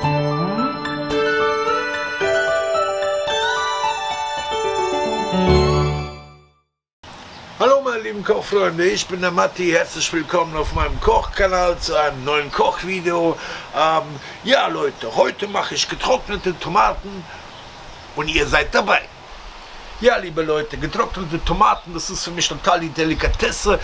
Hallo meine lieben Kochfreunde, ich bin der Matti, herzlich willkommen auf meinem Kochkanal zu einem neuen Kochvideo. Ja Leute, heute mache ich getrocknete Tomaten und ihr seid dabei. Ja liebe Leute, getrocknete Tomaten, das ist für mich total die Delikatesse,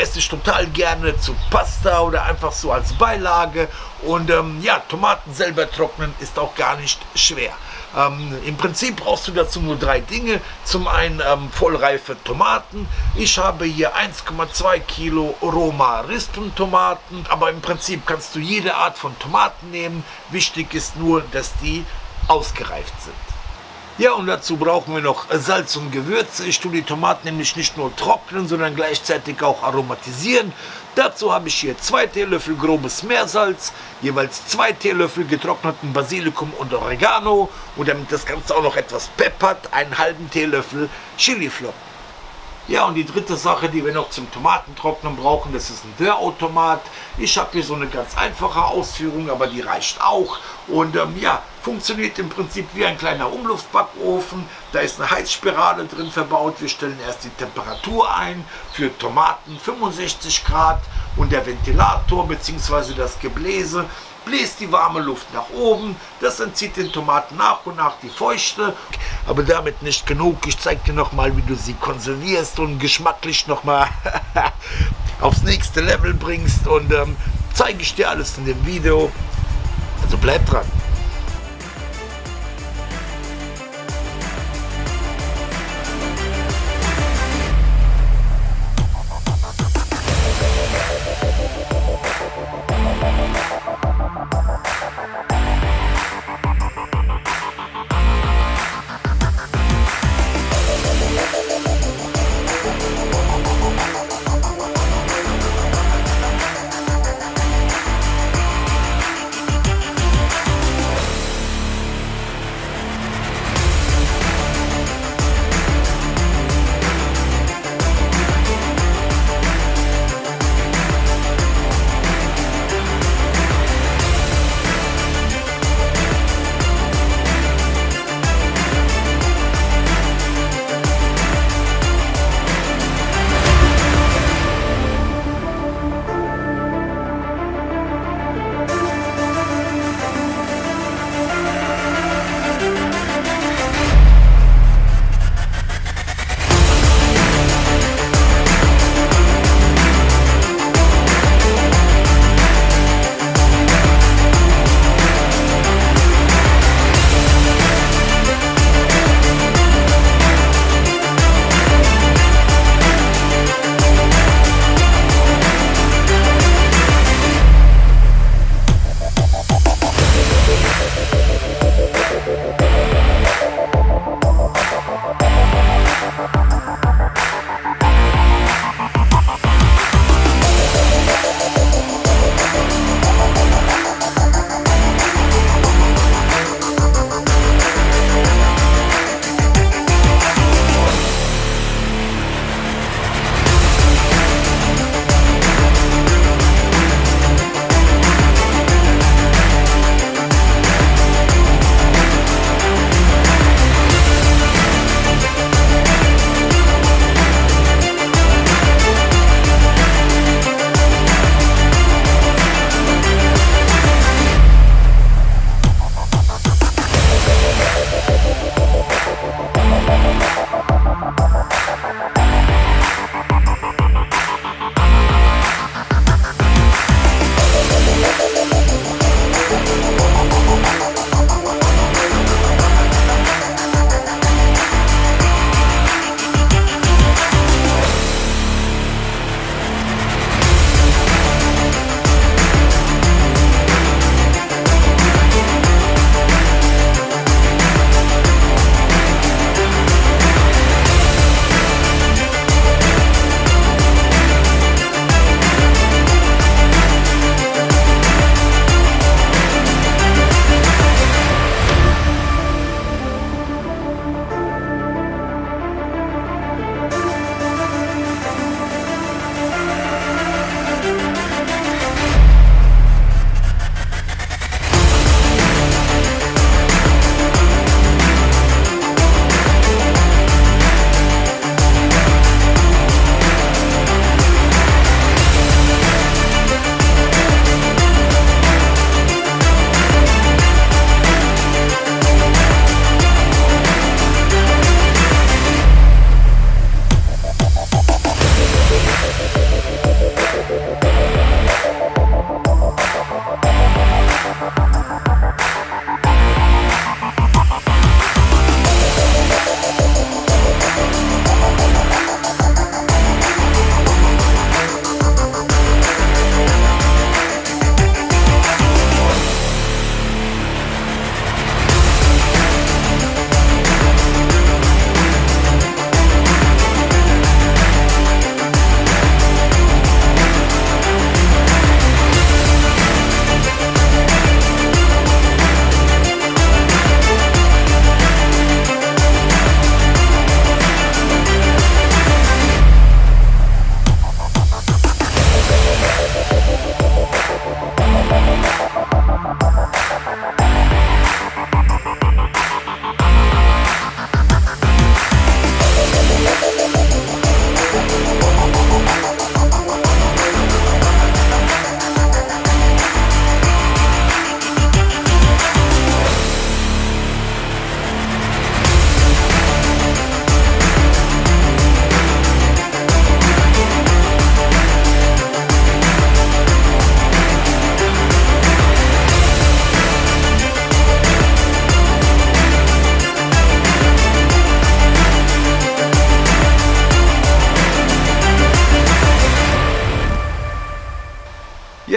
esse ich total gerne zu Pasta oder einfach so als Beilage und ja, Tomaten selber trocknen ist auch gar nicht schwer. Im Prinzip brauchst du dazu nur 3 Dinge. Zum einen vollreife Tomaten. Ich habe hier 1,2 Kilo Roma-Rispentomaten, aber im Prinzip kannst du jede Art von Tomaten nehmen. Wichtig ist nur, dass die ausgereift sind. Ja, und dazu brauchen wir noch Salz und Gewürze. Ich tue die Tomaten nämlich nicht nur trocknen, sondern gleichzeitig auch aromatisieren. Dazu habe ich hier 2 Teelöffel grobes Meersalz, jeweils 2 Teelöffel getrockneten Basilikum und Oregano und damit das Ganze auch noch etwas peppert, einen halben Teelöffel Chiliflocken. Ja, und die dritte Sache, die wir noch zum Tomatentrocknen brauchen, das ist ein Dörrautomat. Ich habe hier so eine ganz einfache Ausführung, aber die reicht auch. Und ja, funktioniert im Prinzip wie ein kleiner Umluftbackofen. Da ist eine Heizspirale drin verbaut. Wir stellen erst die Temperatur ein für Tomaten 65 Grad und der Ventilator bzw. das Gebläse bläst die warme Luft nach oben. Das entzieht den Tomaten nach und nach die Feuchte. Aber damit nicht genug. Ich zeige dir nochmal, wie du sie konservierst und geschmacklich nochmal aufs nächste Level bringst. Und zeige ich dir alles in dem Video. Also bleib dran.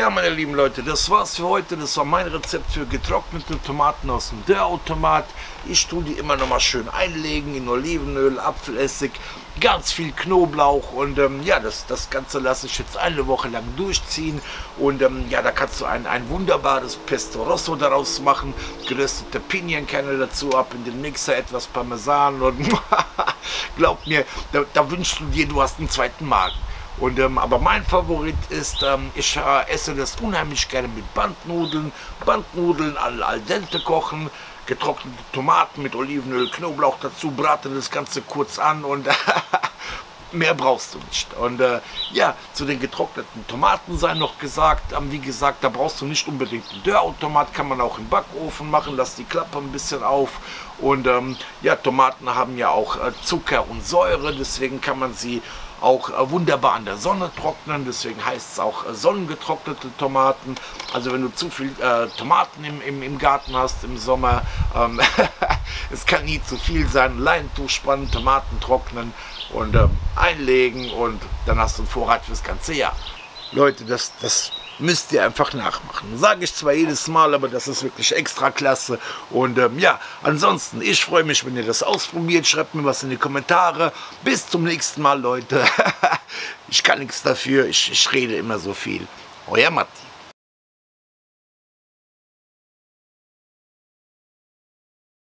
Ja, meine lieben Leute, das war's für heute. Das war mein Rezept für getrocknete Tomaten aus dem Dörrautomat. Ich tue die immer noch mal schön einlegen in Olivenöl, Apfelessig, ganz viel Knoblauch und ja, das Ganze lasse ich jetzt eine Woche lang durchziehen und ja, da kannst du ein wunderbares Pesto Rosso daraus machen, geröstete Pinienkerne dazu, ab in den Mixer, etwas Parmesan und glaub mir, da wünschst du dir, du hast einen zweiten Magen. Und, aber mein Favorit ist, ich esse das unheimlich gerne mit Bandnudeln. Bandnudeln al dente kochen, getrocknete Tomaten mit Olivenöl, Knoblauch dazu, brate das Ganze kurz an und mehr brauchst du nicht. Und ja, zu den getrockneten Tomaten sei noch gesagt, wie gesagt, da brauchst du nicht unbedingt einen Dörrautomat, kann man auch im Backofen machen, lass die Klappe ein bisschen auf. Und ja, Tomaten haben ja auch Zucker und Säure, deswegen kann man sie auch wunderbar an der Sonne trocknen, deswegen heißt es auch sonnengetrocknete Tomaten. Also wenn du zu viel Tomaten im Garten hast im Sommer, es kann nie zu viel sein. Leintuch spannen, Tomaten trocknen und einlegen und dann hast du einen Vorrat fürs ganze Jahr. Leute, das müsst ihr einfach nachmachen. Sage ich zwar jedes Mal, aber das ist wirklich extra klasse. Und ja, ansonsten, ich freue mich, wenn ihr das ausprobiert. Schreibt mir was in die Kommentare. Bis zum nächsten Mal, Leute. Ich kann nichts dafür, ich rede immer so viel. Euer Matti.